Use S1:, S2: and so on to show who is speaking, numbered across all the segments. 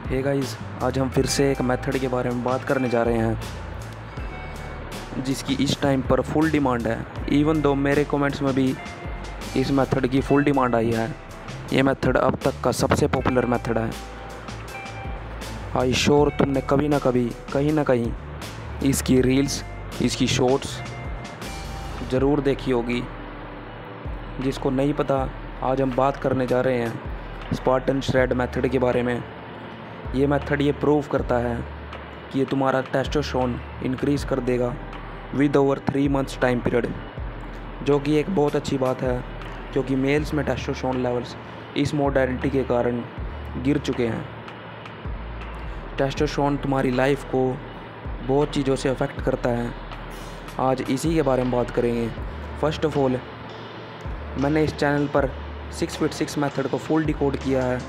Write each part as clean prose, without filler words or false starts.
S1: Hey guys, आज हम फिर से एक मेथड के बारे में बात करने जा रहे हैं जिसकी इस टाइम पर फुल डिमांड है। इवन दो मेरे कमेंट्स में भी इस मेथड की फुल डिमांड आई है। ये मेथड अब तक का सबसे पॉपुलर मेथड है। आई श्योर तुमने कभी ना कभी कहीं ना कहीं इसकी रील्स, इसकी शॉर्ट्स ज़रूर देखी होगी। जिसको नहीं पता, आज हम बात करने जा रहे हैं स्पार्टन श्रेड मेथड के बारे में। ये मेथड ये प्रूव करता है कि ये तुम्हारा टेस्टोस्टेरोन इंक्रीज़ कर देगा with over 3 months time period, जो कि एक बहुत अच्छी बात है क्योंकि मेल्स में टेस्टोस्टेरोन लेवल्स इस मॉडर्निटी के कारण गिर चुके हैं। टेस्टोस्टेरोन तुम्हारी लाइफ को बहुत चीज़ों से अफेक्ट करता है। आज इसी के बारे में बात करेंगे। फर्स्ट ऑफ ऑल, मैंने इस चैनल पर 6 फीट 6 मेथड को फुल डिकोड किया है।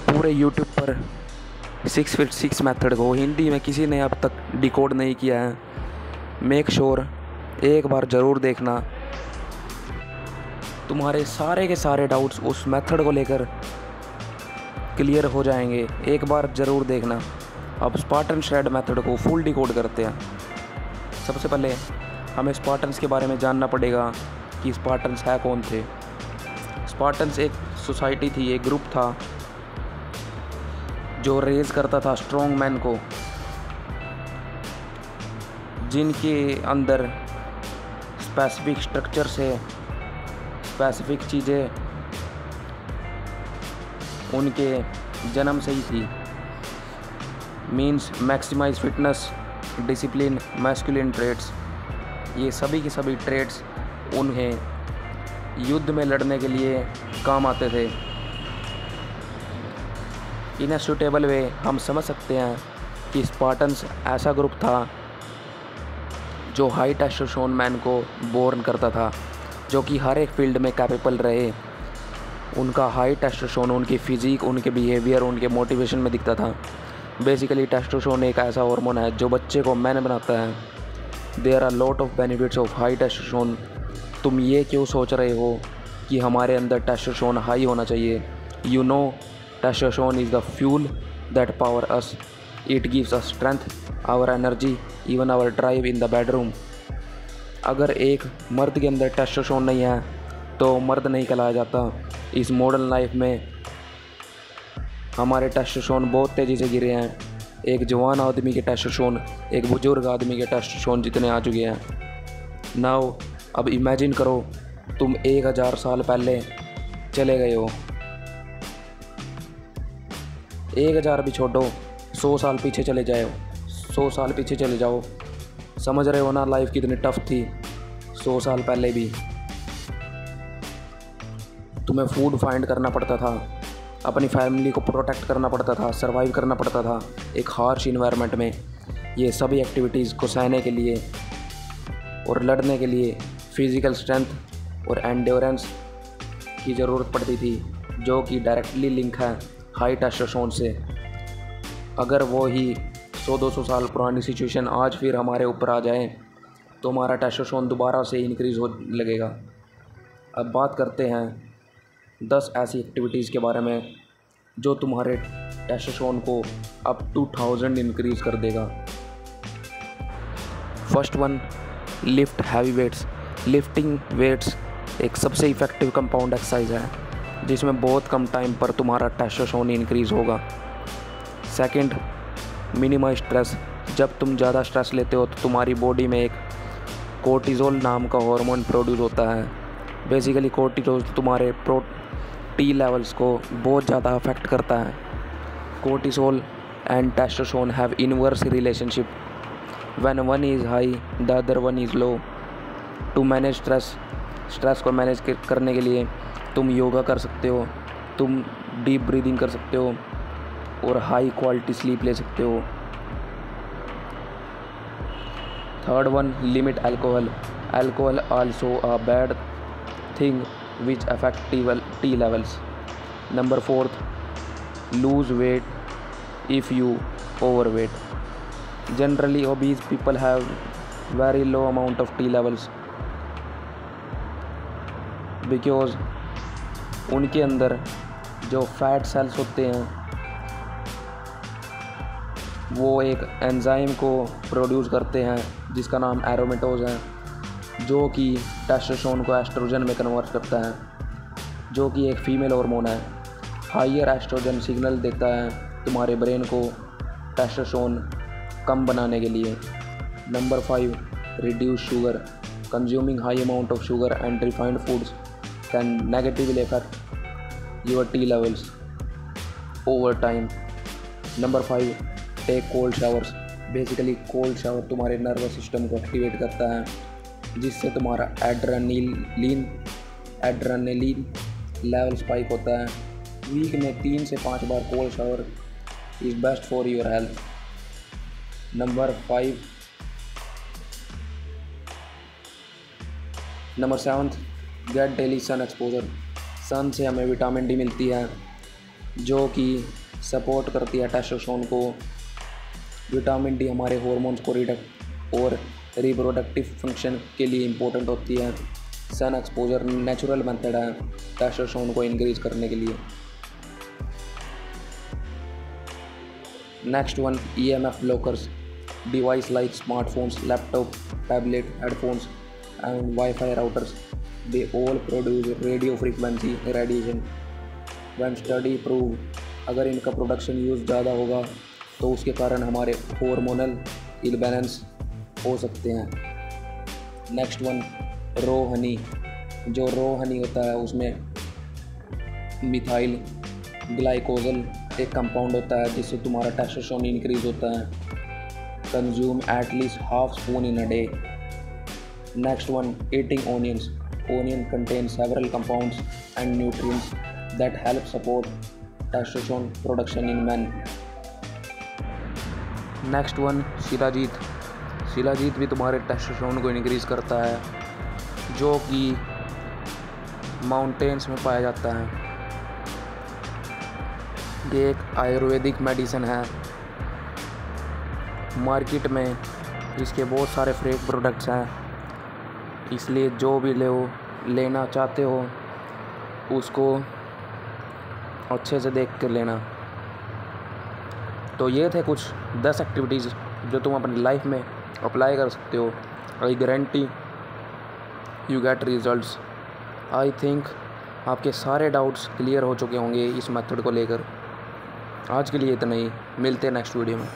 S1: पूरे यूट्यूब पर 6 फीट 6 मेथड को हिंदी में किसी ने अब तक डिकोड नहीं किया है। मेक श्योर एक बार ज़रूर देखना, तुम्हारे सारे के सारे डाउट्स उस मेथड को लेकर क्लियर हो जाएंगे। एक बार ज़रूर देखना। अब स्पार्टन श्रेड मेथड को फुल डिकोड करते हैं। सबसे पहले हमें स्पार्टन्स के बारे में जानना पड़ेगा कि स्पार्टन्स है कौन थे। स्पार्टन्स एक सोसाइटी थी, एक ग्रुप था जो रेज़ करता था स्ट्रॉन्ग मैन को, जिनके अंदर स्पेसिफिक स्ट्रक्चर से स्पेसिफिक चीज़ें उनके जन्म से ही थी। Means maximize fitness, discipline, masculine traits. ये सभी के सभी ट्रेट्स उन्हें युद्ध में लड़ने के लिए काम आते थे। इन ए सूटेबल वे हम समझ सकते हैं कि स्पार्टन्स ऐसा ग्रुप था जो हाई टेस्टोस्टेरोन मैन को बोर्न करता था, जो कि हर एक फील्ड में कैपेबल रहे। उनका हाई टेस्टोस्टेरोन उनकी फ़िज़िक, उनके बिहेवियर, उनके मोटिवेशन में दिखता था। बेसिकली टेस्टोस्टेरोन एक ऐसा हार्मोन है जो बच्चे को मैन बनाता है। There are lot of benefits of high testosterone. तुम ये क्यों सोच रहे हो कि हमारे अंदर टेस्टोस्टेरोन हाई होना चाहिए? You know, testosterone is the fuel that power us. It gives us strength, our energy, even our drive in the bedroom. अगर एक मर्द के अंदर टेस्टोस्टेरोन नहीं है तो मर्द नहीं कहलाया जाता। इस मॉडर्न लाइफ में हमारे टेस्टोस्टेरोन बहुत तेज़ी से गिरे हैं। एक जवान आदमी के टेस्टोस्टेरोन एक बुजुर्ग आदमी के टेस्टोस्टेरोन जितने आ चुके हैं। नाउ अब इमेजिन करो, तुम 1000 साल पहले चले गए हो। 1000 भी छोड़ो, 100 साल पीछे चले जाओ। 100 साल पीछे चले जाओ। समझ रहे हो ना लाइफ कितनी टफ थी 100 साल पहले भी। तुम्हें फूड फाइंड करना पड़ता था, अपनी फैमिली को प्रोटेक्ट करना पड़ता था, सरवाइव करना पड़ता था एक हार्श इन्वायरमेंट में। ये सभी एक्टिविटीज़ को सहने के लिए और लड़ने के लिए फिज़िकल स्ट्रेंथ और एंड्योरेंस की ज़रूरत पड़ती थी, जो कि डायरेक्टली लिंक है हाई टेस्टोस्टेरोन से। अगर वो ही 100-200 साल पुरानी सिचुएशन आज फिर हमारे ऊपर आ जाए तो हमारा टेस्टोस्टेरोन दोबारा से इंक्रीज़ हो लगेगा। अब बात करते हैं 10 ऐसी एक्टिविटीज़ के बारे में जो तुम्हारे टेस्टोस्टेरोन को अप टू 1000 इंक्रीज़ कर देगा। First one, lift heavy weights. Lifting weights एक सबसे इफ़ेक्टिव कंपाउंड एक्सरसाइज है जिसमें बहुत कम टाइम पर तुम्हारा टेस्टोस्टेरोन इंक्रीज़ होगा। Second, minimize stress. जब तुम ज़्यादा स्ट्रेस लेते हो तो तुम्हारी बॉडी में एक कोर्टिज़ोल नाम का हार्मोन प्रोड्यूस होता है। बेसिकली कोर्टिज़ोल तुम्हारे टी लेवल्स को बहुत ज़्यादा अफेक्ट करता है। Cortisol and testosterone have inverse relationship. When one is high the other one is low. To manage stress को मैनेज करने के लिए तुम योगा कर सकते हो, तुम डीप ब्रीदिंग कर सकते हो और हाई क्वालिटी स्लीप ले सकते हो। Third one, limit alcohol. Alcohol also a bad thing which affect T levels. Number 4th, lose weight if you over weight. Generally obese people have very low amount of T levels because उनके अंदर जो fat cells होते हैं वो एक enzyme को produce करते हैं जिसका नाम एरोमेटोज है, जो कि टेस्टोस्टेरोन को एस्ट्रोजन में कन्वर्ट करता है, जो कि एक फीमेल हार्मोन है। हाइयर एस्ट्रोजन सिग्नल देता है तुम्हारे ब्रेन को टेस्टोस्टेरोन कम बनाने के लिए। Number 5, reduce sugar. Consuming high amount of sugar and refined foods can negatively affect your T levels over time. Number 5, take cold showers. Basically cold shower तुम्हारे nervous system को activate करता है, जिससे तुम्हारा एड्रेनलिन लेवल स्पाइक होता है। Week में 3 से 5 बार cold shower is best for your health. Number 7, get daily sun exposure. Sun से हमें विटामिन डी मिलती है, जो कि सपोर्ट करती है टेस्टोस्टेरोन को। विटामिन डी हमारे हॉर्मोन्स को और रिप्रोडक्टिव फंक्शन के लिए इम्पोर्टेंट होती है। सन एक्सपोजर नेचुरल मेथड है टेस्टोस्टेरोन को इंक्रीज करने के लिए। Next one, EMF blockers. Device like smartphones, laptop, tablet, headphones and Wi-Fi routers, they all produce radio frequency radiation. When study prove अगर इनका प्रोडक्शन यूज़ ज़्यादा होगा तो उसके कारण हमारे हार्मोनल इम्बैलेंस हो सकते हैं। नेक्स्ट वन, रो हनी। जो रो हनी होता है उसमें मिथाइल ग्लाइकोजल एक कंपाउंड होता है जिससे तुम्हारा टेस्टोस्टेरोन इंक्रीज होता है। Consume at least half spoon in a day. Next one, eating onions. Onion contains several compounds and nutrients that help support testosterone production in men. Next one, shilajit. Shilajit भी तुम्हारे टेस्टोस्टेरोन को इंक्रीज करता है, जो कि माउंटेन्स में पाया जाता है। ये एक आयुर्वेदिक मेडिसिन है। मार्केट में इसके बहुत सारे फेक प्रोडक्ट्स हैं, इसलिए जो भी लेना चाहते हो उसको अच्छे से देख कर लेना। तो ये थे कुछ 10 एक्टिविटीज़ जो तुम अपनी लाइफ में अप्लाई कर सकते हो। I guarantee you get results. I think आपके सारे डाउट्स क्लियर हो चुके होंगे इस मेथड को लेकर। आज के लिए इतना ही, मिलते हैं नेक्स्ट वीडियो में।